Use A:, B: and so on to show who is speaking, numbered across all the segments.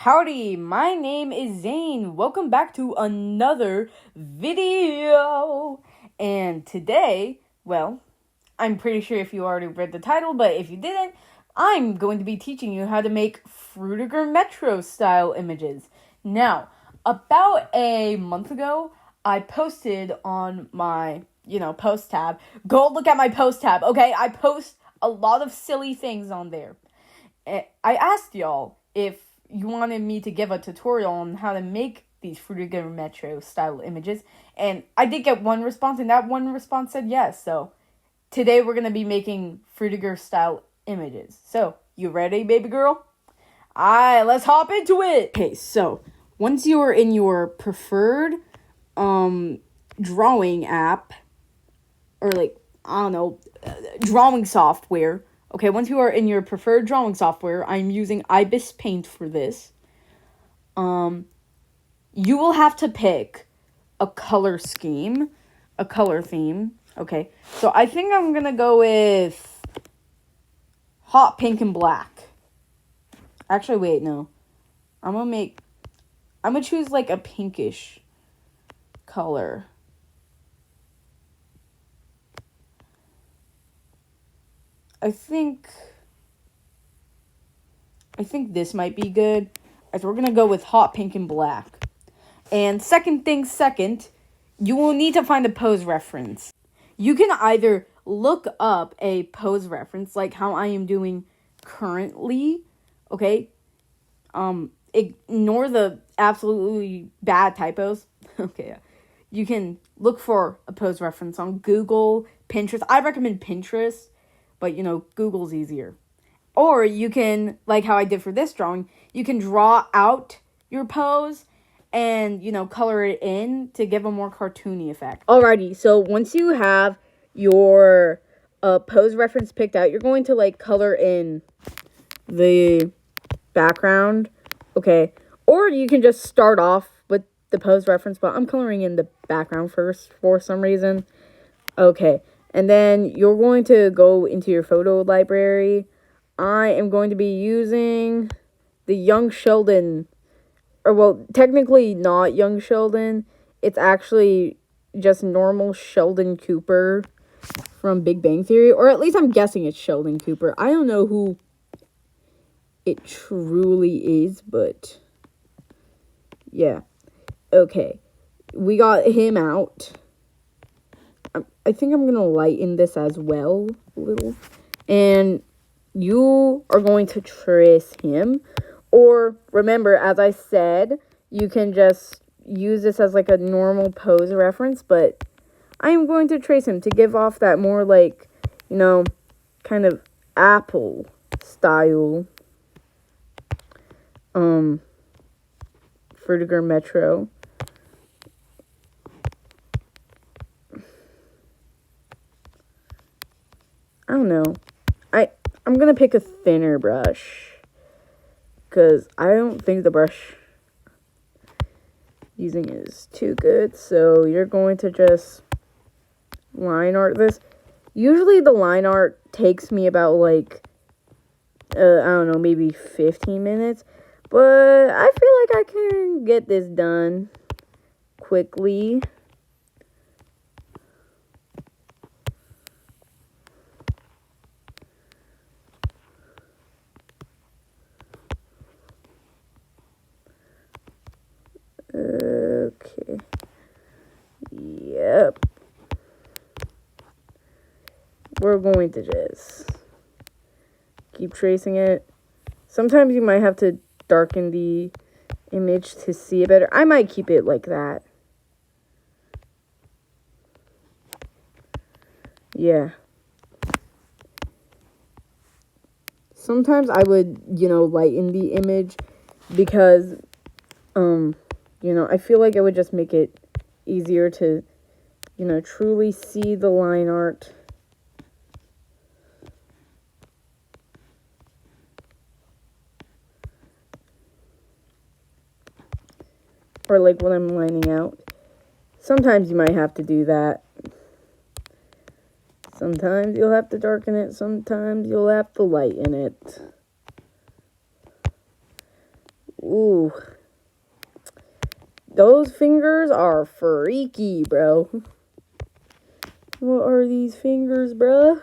A: Howdy, my name is Zane. Welcome back to another video. And today, well, I'm pretty sure if you already read the title, but if you didn't, I'm going to be teaching you how to make Frutiger Metro style images. Now, about a month ago, I posted on my, post tab. Go look at my post tab, okay? I post a lot of silly things on there. I asked y'all if you wanted me to give a tutorial on how to make these Frutiger Metro style images, and I did get one response, and that one response said yes. So today we're going to be making Frutiger style images. So, you ready, baby girl? Let's hop into it. Okay, so once you're in your preferred drawing app, or drawing software. Okay, once you are in your preferred drawing software, I'm using Ibispaint for this. You will have to pick a color scheme, a color theme. Okay, so I think I'm gonna go with hot pink and black. Actually, wait, no. I'm gonna choose like a pinkish color. I think this might be good. As we're going to go with hot pink and black. And second thing second, you will need to find a pose reference. You can either look up a pose reference like how I am doing currently, okay? Ignore the absolutely bad typos. Okay. You can look for a pose reference on Google, Pinterest. I recommend Pinterest. But, Google's easier. Or you can, like how I did for this drawing, you can draw out your pose and, color it in to give a more cartoony effect. Alrighty, so once you have your pose reference picked out, you're going to, color in the background. Okay. Or you can just start off with the pose reference, but I'm coloring in the background first for some reason. Okay. And then you're going to go into your photo library. I am going to be using the Young Sheldon, technically not Young Sheldon. It's actually just normal Sheldon Cooper from Big Bang Theory. Or at least I'm guessing it's Sheldon Cooper. I don't know who it truly is, but yeah. Okay. We got him out. I think I'm going to lighten this as well a little. And you are going to trace him. Or, remember, as I said, you can just use this as a normal pose reference. But I am going to trace him to give off that more kind of Apple style Frutiger Metro. I don't know. I'm going to pick a thinner brush. Because I don't think the brush using is too good. So you're going to just line art this. Usually the line art takes me about I don't know, maybe 15 minutes. But I feel like I can get this done quickly. Okay. Yep. We're going to just keep tracing it. Sometimes you might have to darken the image to see it better. I might keep it like that. Yeah. Sometimes I would, lighten the image because I feel like it would just make it easier to, truly see the line art. Or when I'm lining out. Sometimes you might have to do that. Sometimes you'll have to darken it. Sometimes you'll have to lighten it. Ooh. Those fingers are freaky, bro. What are these fingers, bruh?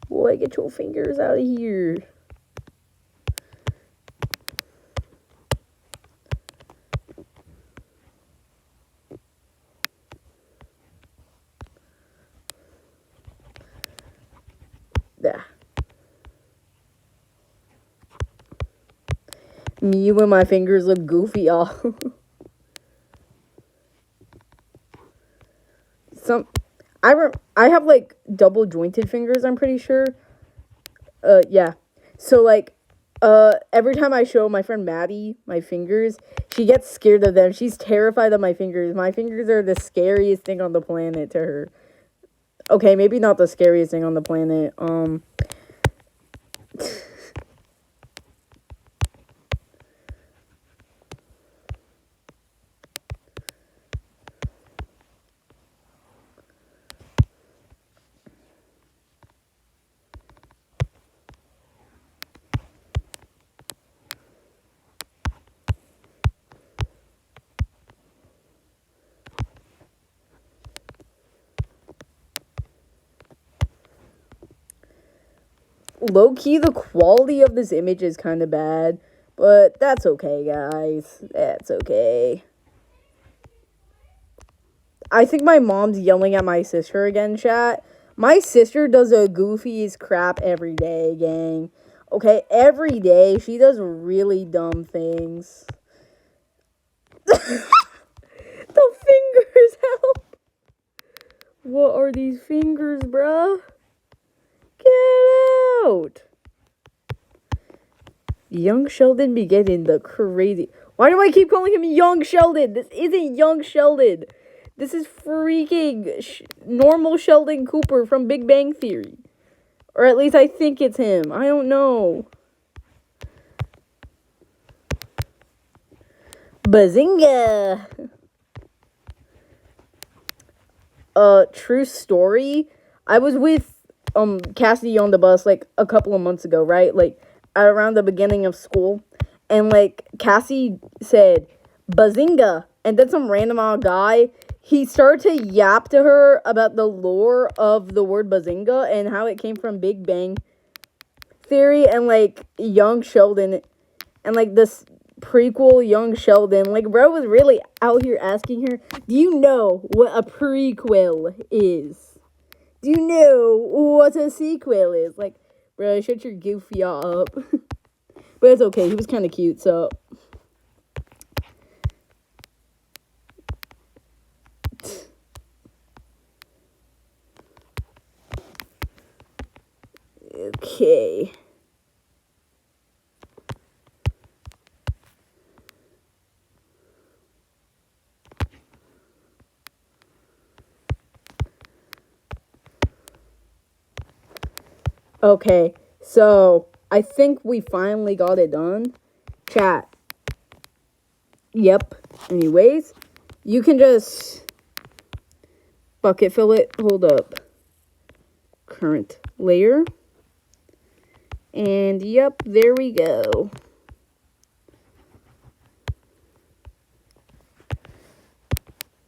A: Boy, get your fingers out of here. Yeah. Me when my fingers look goofy, y'all. I have like double jointed fingers, I'm pretty sure. Yeah. So like every time I show my friend Maddie my fingers, she gets scared of them. She's terrified of my fingers. My fingers are the scariest thing on the planet to her. Okay, maybe not the scariest thing on the planet. Low-key, the quality of this image is kind of bad, but that's okay, guys. That's okay. I think my mom's yelling at my sister again, chat. My sister does the goofiest crap every day, gang. Okay, every day she does really dumb things. The fingers, help. What are these fingers, bruh? Get out. Young Sheldon be getting the crazy... Why do I keep calling him Young Sheldon? This isn't Young Sheldon. This is freaking normal Sheldon Cooper from Big Bang Theory. Or at least I think it's him. I don't know. Bazinga! True story. I was with Cassidy on the bus like a couple of months ago, right? Like around the beginning of school. And like Cassie said, Bazinga. And then some random odd guy, he started to yap to her about the lore of the word Bazinga and how it came from Big Bang Theory and like Young Sheldon and like this prequel Young Sheldon. Like bro was really out here asking her, do you know what a prequel is? Do you know what a sequel is? Like, bro, shut your goofy up. But it's okay, he was kind of cute, so... Okay. Okay, so I think we finally got it done. Chat. Yep. Anyways, you can just bucket fill it. Hold up. Current layer. And yep, there we go.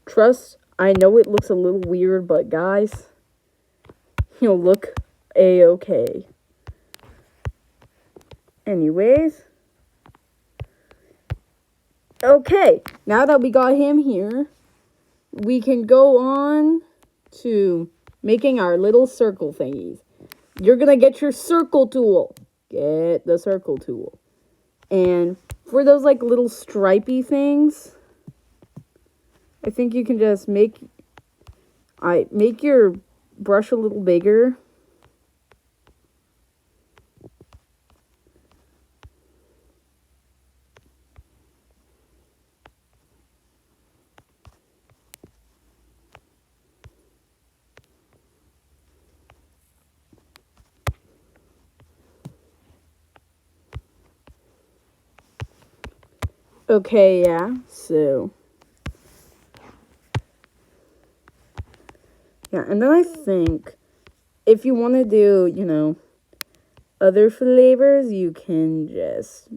A: Trust, I know it looks a little weird, but guys, you'll look a-okay. Anyways. Okay, now that we got him here, we can go on to making our little circle thingies. You're gonna get your circle tool. Get the circle tool. And for those like little stripy things, I think you can just make your brush a little bigger. Okay, yeah, so. Yeah, and then I think if you want to do, other flavors, you can just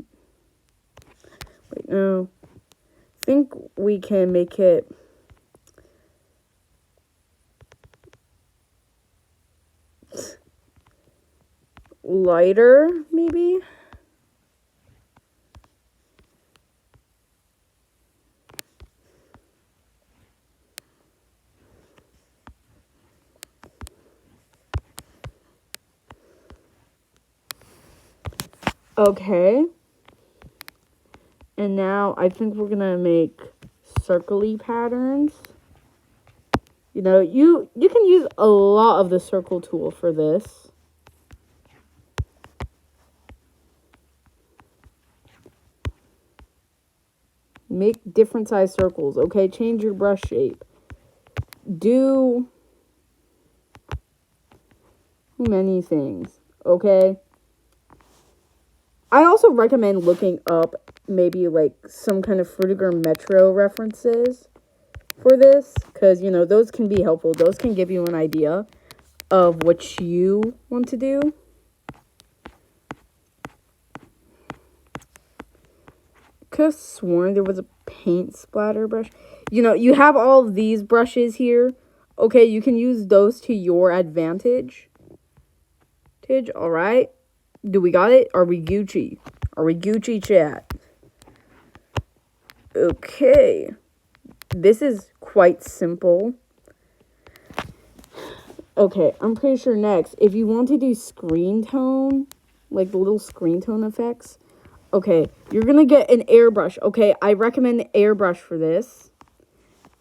A: No. I think we can make it lighter, maybe. Okay. And now I think we're gonna make circle-y patterns. You know, you can use a lot of the circle tool for this. Make different size circles, okay? Change your brush shape. Do many things, okay? I also recommend looking up maybe like some kind of Frutiger Metro references for this, because, you know, those can be helpful. Those can give you an idea of what you want to do. Could have sworn there was a paint splatter brush. You know, you have all of these brushes here. Okay, you can use those to your advantage. All right. Do we got it? Are we Gucci? Are we Gucci, chat? Okay. This is quite simple. Okay, I'm pretty sure next, if you want to do screen tone, like the little screen tone effects, okay, you're gonna get an airbrush. Okay, I recommend airbrush for this.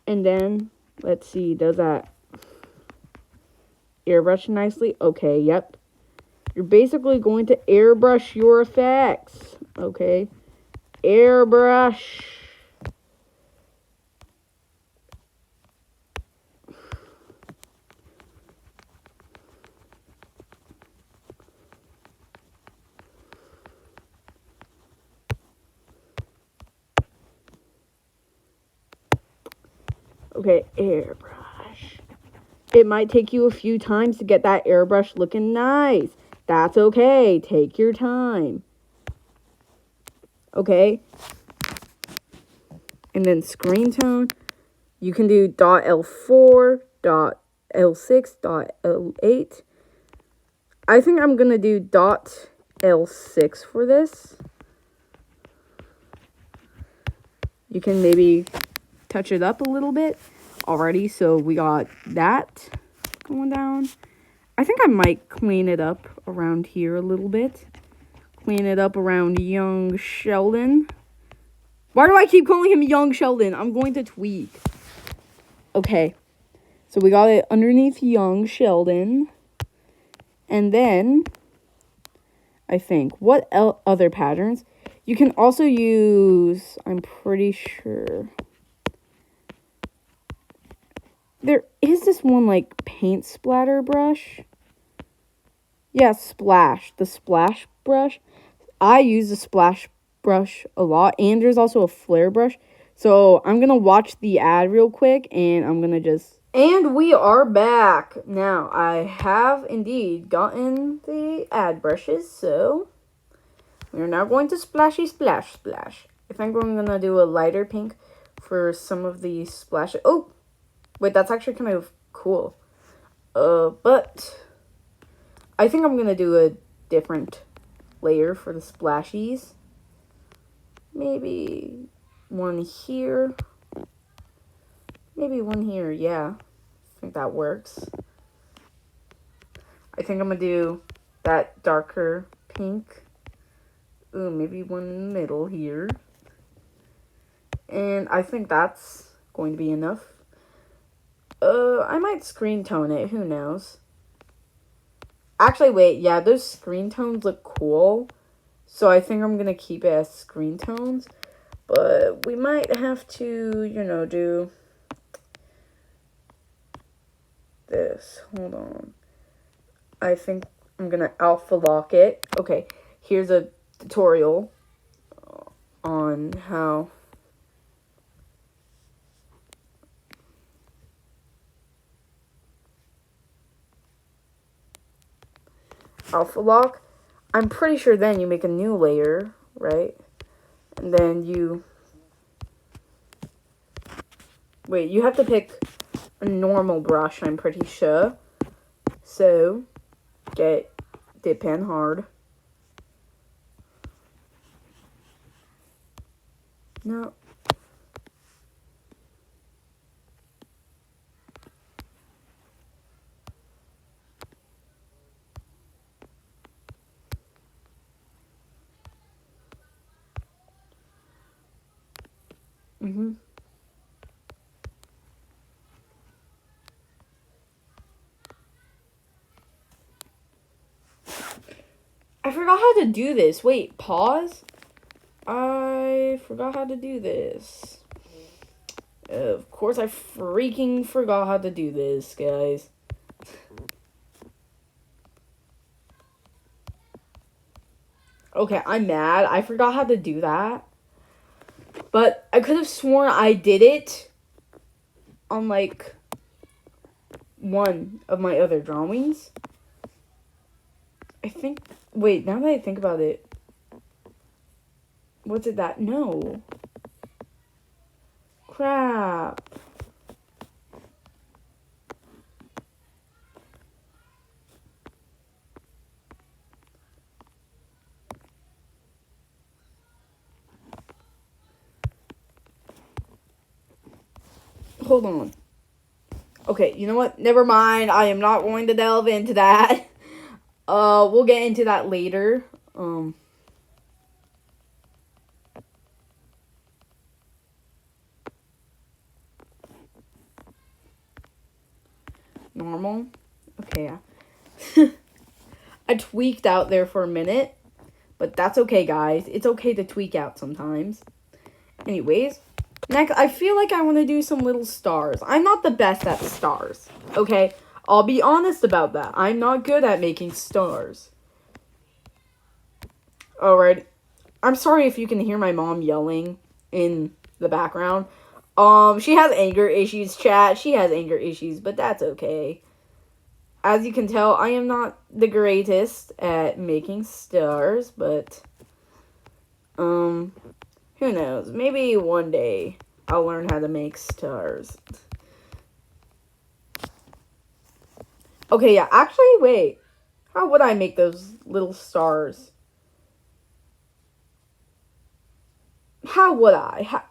A: And then, let's see, does that airbrush nicely? Okay, yep. You're basically going to airbrush your effects. Okay, airbrush. Okay, airbrush. It might take you a few times to get that airbrush looking nice. That's okay. Take your time. Okay. And then screen tone. You can do .L4, .L6, .L8. I think I'm going to do .L6 for this. You can maybe touch it up a little bit already. So we got that going down. I think I might clean it up around here a little bit. Clean it up around young Sheldon. Why do I keep calling him young Sheldon? I'm going to tweak. Okay. So we got it underneath young Sheldon. And then, I think, what other patterns? You can also use, I'm pretty sure, there is this one, like, paint splatter brush. Yeah, Splash. The Splash brush. I use the Splash brush a lot. And there's also a flare brush. So I'm going to watch the ad real quick. And I'm going to just... And we are back. Now, I have indeed gotten the ad brushes. So we're now going to splashy splash splash. I think we're going to do a lighter pink for some of the splashes. Oh! Wait, that's actually kind of cool. But I think I'm going to do a different layer for the splashies. Maybe one here. Maybe one here, yeah. I think that works. I think I'm going to do that darker pink. Ooh, maybe one in the middle here. And I think that's going to be enough. I might screen tone it. Who knows? Actually, wait. Yeah, those screen tones look cool. So I think I'm going to keep it as screen tones. But we might have to, you know, do this. Hold on. I think I'm going to alpha lock it. Okay, here's a tutorial on how... alpha lock. I'm pretty sure then you make a new layer, right? And then you Wait, you have to pick a normal brush, I'm pretty sure. So, get dip pen hard. No. I forgot how to do this. Wait, pause? I forgot how to do this. Of course, I freaking forgot how to do this, guys. Okay, I'm mad. I forgot how to do that. But I could have sworn I did it on, like, one of my other drawings. I think... Wait, now that I think about it... What's it that? No. Crap. Hold on. Okay, you know what? Never mind. I am not going to delve into that. We'll get into that later. Normal. Okay, yeah. I tweaked out there for a minute. But that's okay, guys. It's okay to tweak out sometimes. Anyways, next, I feel like I want to do some little stars. I'm not the best at stars, okay? I'll be honest about that. I'm not good at making stars. Alright. I'm sorry if you can hear my mom yelling in the background. She has anger issues, chat. She has anger issues, but that's okay. As you can tell, I am not the greatest at making stars, but, who knows? Maybe one day I'll learn how to make stars. Okay, yeah, actually, wait. How would I make those little stars? How would I?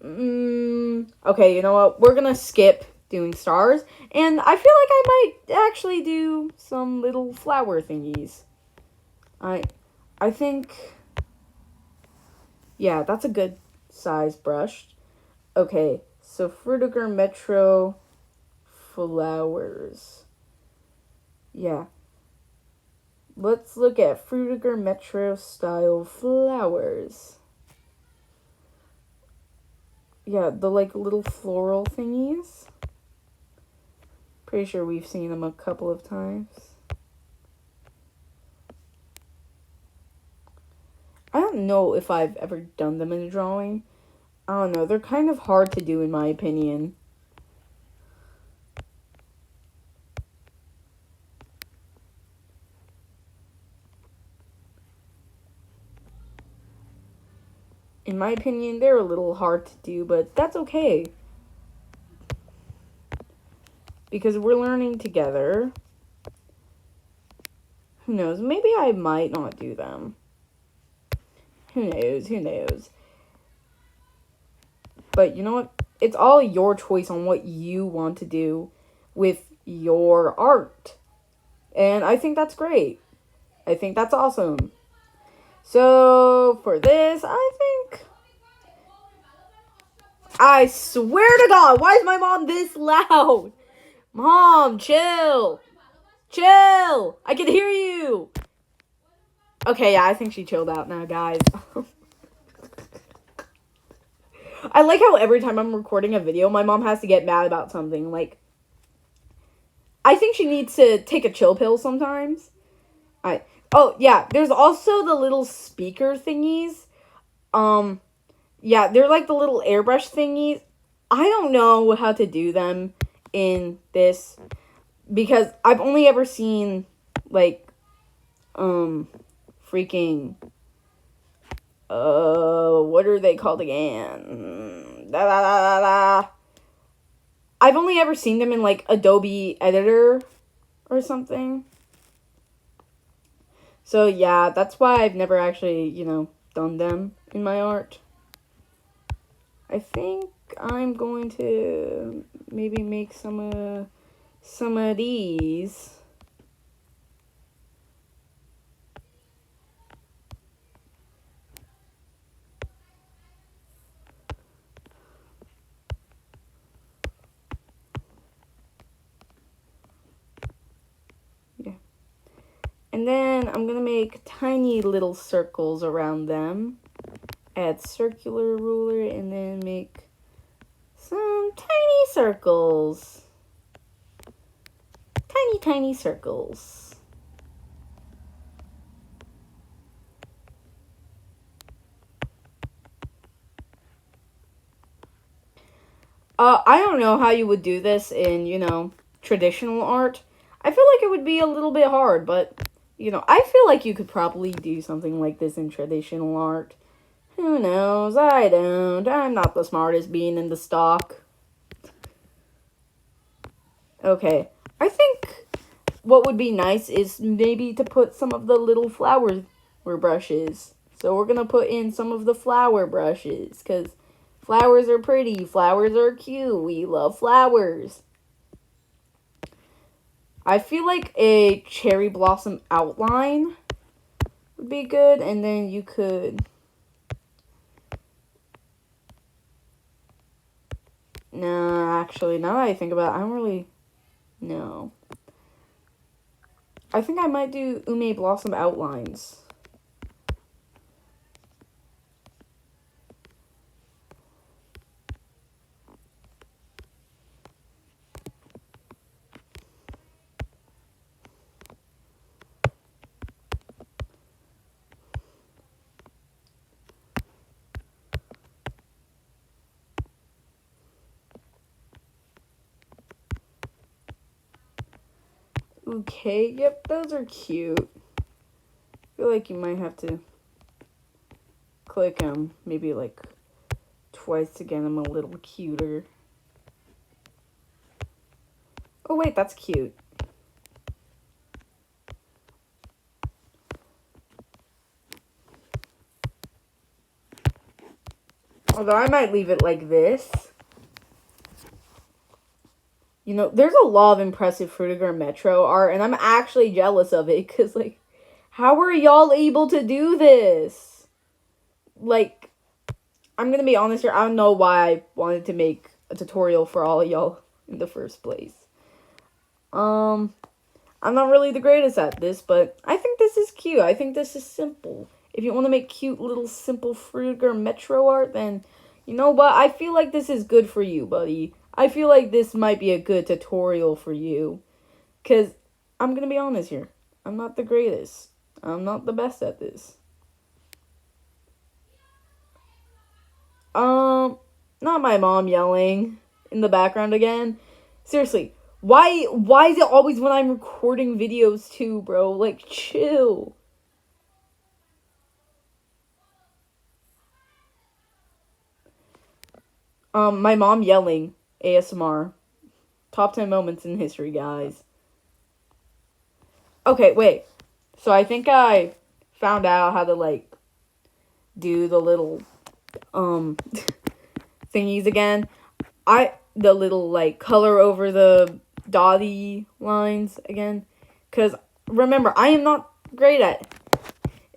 A: Okay, you know what? We're gonna skip doing stars, and I feel like I might actually do some little flower thingies. I think, yeah, that's a good size brush. Okay, so Frutiger Metro flowers. Yeah. Let's look at Frutiger Metro style flowers. Yeah, the like little floral thingies. Pretty sure we've seen them a couple of times. I don't know if I've ever done them in a drawing. I don't know. They're kind of hard to do in my opinion. In my opinion, they're a little hard to do, but that's okay. Because we're learning together. Who knows? Maybe I might not do them. Who knows? Who knows? But you know what? It's all your choice on what you want to do with your art. And I think that's great. I think that's awesome. So, for this, I think... I swear to God, why is my mom this loud? Mom, chill. Chill. I can hear you. Okay, yeah, I think she chilled out now, guys. I like how every time I'm recording a video, my mom has to get mad about something. Like, I think she needs to take a chill pill sometimes. Oh, yeah, there's also the little speaker thingies. Yeah, they're like the little airbrush thingies. I don't know how to do them in this because I've only ever seen, like, freaking, what are they called again? I've only ever seen them in like Adobe Editor or something. So yeah, that's why I've never actually, done them in my art. I think I'm going to maybe make some of these. Yeah. And then I'm going to make tiny little circles around them. Add circular ruler and then make some tiny circles. Tiny circles. I don't know how you would do this in, traditional art. I feel like it would be a little bit hard, but, I feel like you could probably do something like this in traditional art. Who knows? I don't. I'm not the smartest being in the stock. Okay. I think what would be nice is maybe to put some of the little flower brushes. So we're going to put in some of the flower brushes, because flowers are pretty. Flowers are cute. We love flowers. I feel like a cherry blossom outline would be good. And then you could... No, actually, now that I think about it, I don't really... No. I think I might do ume blossom outlines. Okay, yep, those are cute. I feel like you might have to click them maybe like twice to get them a little cuter. Oh wait, that's cute. Although I might leave it like this. There's a lot of impressive Frutiger Metro art, and I'm actually jealous of it, because, like, how are y'all able to do this? Like, I'm gonna be honest here, I don't know why I wanted to make a tutorial for all of y'all in the first place. I'm not really the greatest at this, but I think this is cute. I think this is simple. If you want to make cute little simple Frutiger Metro art, then, you know what? I feel like this is good for you, buddy. I feel like this might be a good tutorial for you. Because, I'm going to be honest here. I'm not the greatest. I'm not the best at this. Not my mom yelling in the background again. Seriously, why is it always when I'm recording videos too, bro? Like, chill. My mom yelling. ASMR. Top 10 moments in history, guys. Okay, wait. So I think I found out how to, like, do the little, thingies again. The little, like, color over the dotty lines again. Because, remember, I am not great at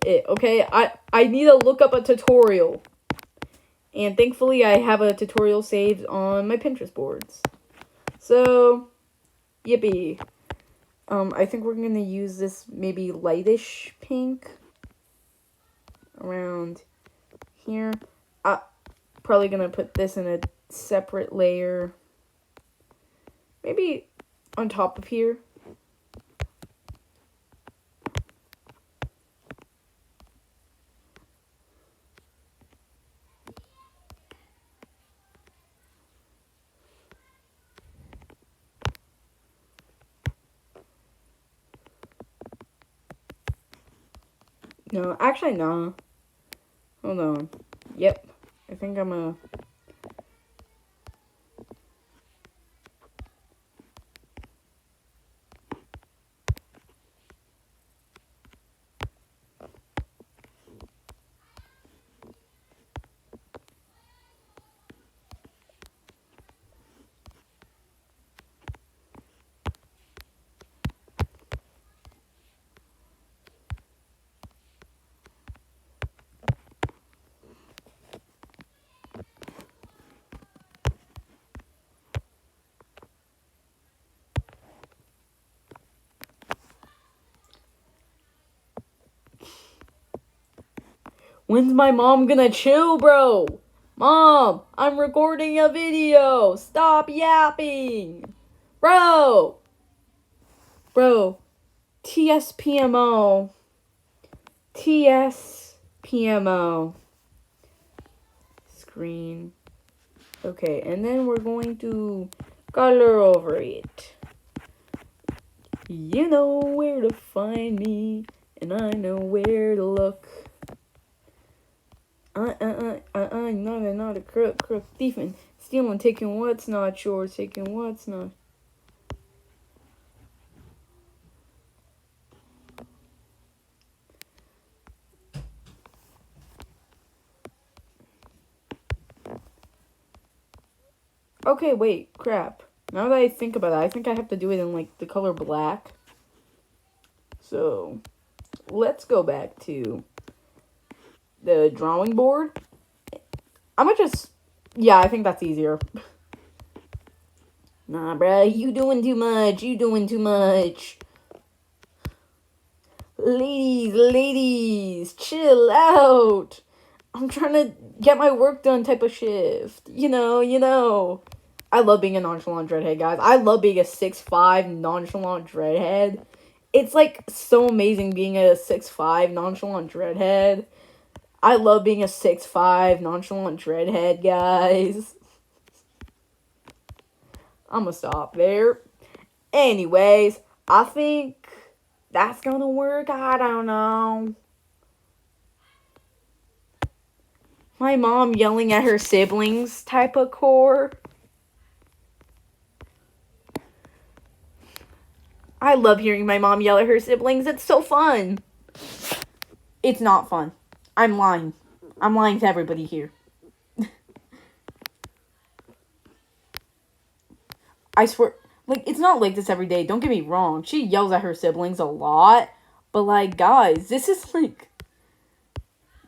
A: it, okay? I need to look up a tutorial. And thankfully, I have a tutorial saved on my Pinterest boards. So, yippee. I think we're going to use this maybe lightish pink around here. Probably going to put this in a separate layer. Maybe on top of here. No, actually, no. Hold on. Yep. I think I'm gonna When's my mom gonna chill, bro? Mom, I'm recording a video. Stop yapping. Bro. TSPMO. TSPMO. Screen. Okay, and then we're going to color over it. You know where to find me, and I know where to look. Not a crook, thiefing, stealing, taking what's not yours, taking what's not. Okay, wait, crap. Now that I think about it, I think I have to do it in, like, the color black. So, let's go back to the drawing board. I'm gonna just... Yeah, I think that's easier. Nah, bruh, you doing too much. Ladies, chill out. I'm trying to get my work done type of shift. You know. I love being a nonchalant dreadhead, guys. I love being a 6'5" nonchalant dreadhead. It's, like, so amazing being a 6'5" nonchalant dreadhead. I love being a 6'5" nonchalant dreadhead, guys. I'm gonna stop there. Anyways, I think that's gonna work. I don't know. My mom yelling at her siblings type of core. I love hearing my mom yell at her siblings. It's so fun. It's not fun. I'm lying. I'm lying to everybody here. I swear, like, it's not like this every day. Don't get me wrong. She yells at her siblings a lot. But, like, guys, this is, like...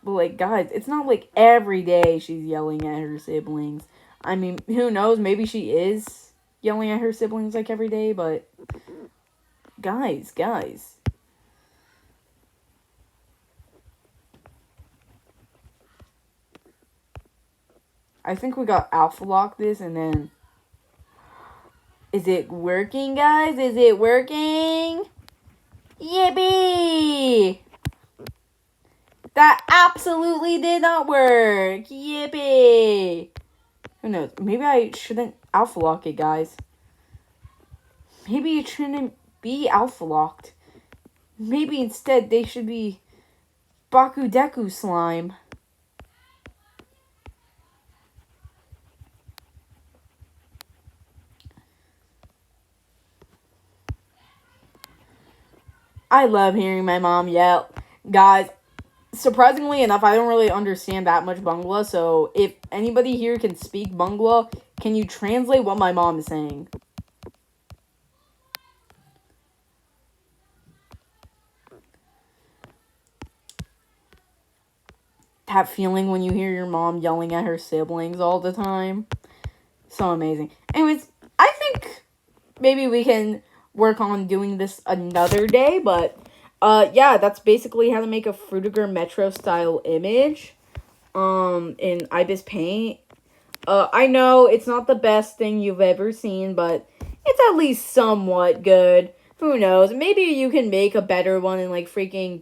A: But, like, guys, it's not, like, every day she's yelling at her siblings. I mean, who knows? Maybe she is yelling at her siblings, like, every day, but... Guys. I think we got alpha lock this, and then... Is it working, guys? Is it working? Yippee! That absolutely did not work. Yippee! Who knows? Maybe I shouldn't alpha lock it, guys. Maybe it shouldn't be alpha locked. Maybe instead they should be Baku Deku slime. I love hearing my mom yell. Guys, surprisingly enough, I don't really understand that much Bangla, so if anybody here can speak Bangla, can you translate what my mom is saying? That feeling when you hear your mom yelling at her siblings all the time. So amazing. Anyways, I think maybe we can work on doing this another day, but yeah, that's basically how to make a Frutiger Metro style image in Ibispaint. I know it's not the best thing you've ever seen, but it's at least somewhat good. Who knows? Maybe you can make a better one in, like, freaking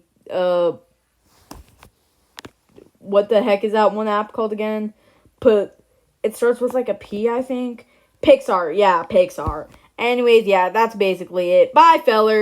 A: what the heck is that one app called again? It starts with, like, a P, I think. Pixar. Yeah, Pixar. Anyways, yeah, that's basically it. Bye, fellers.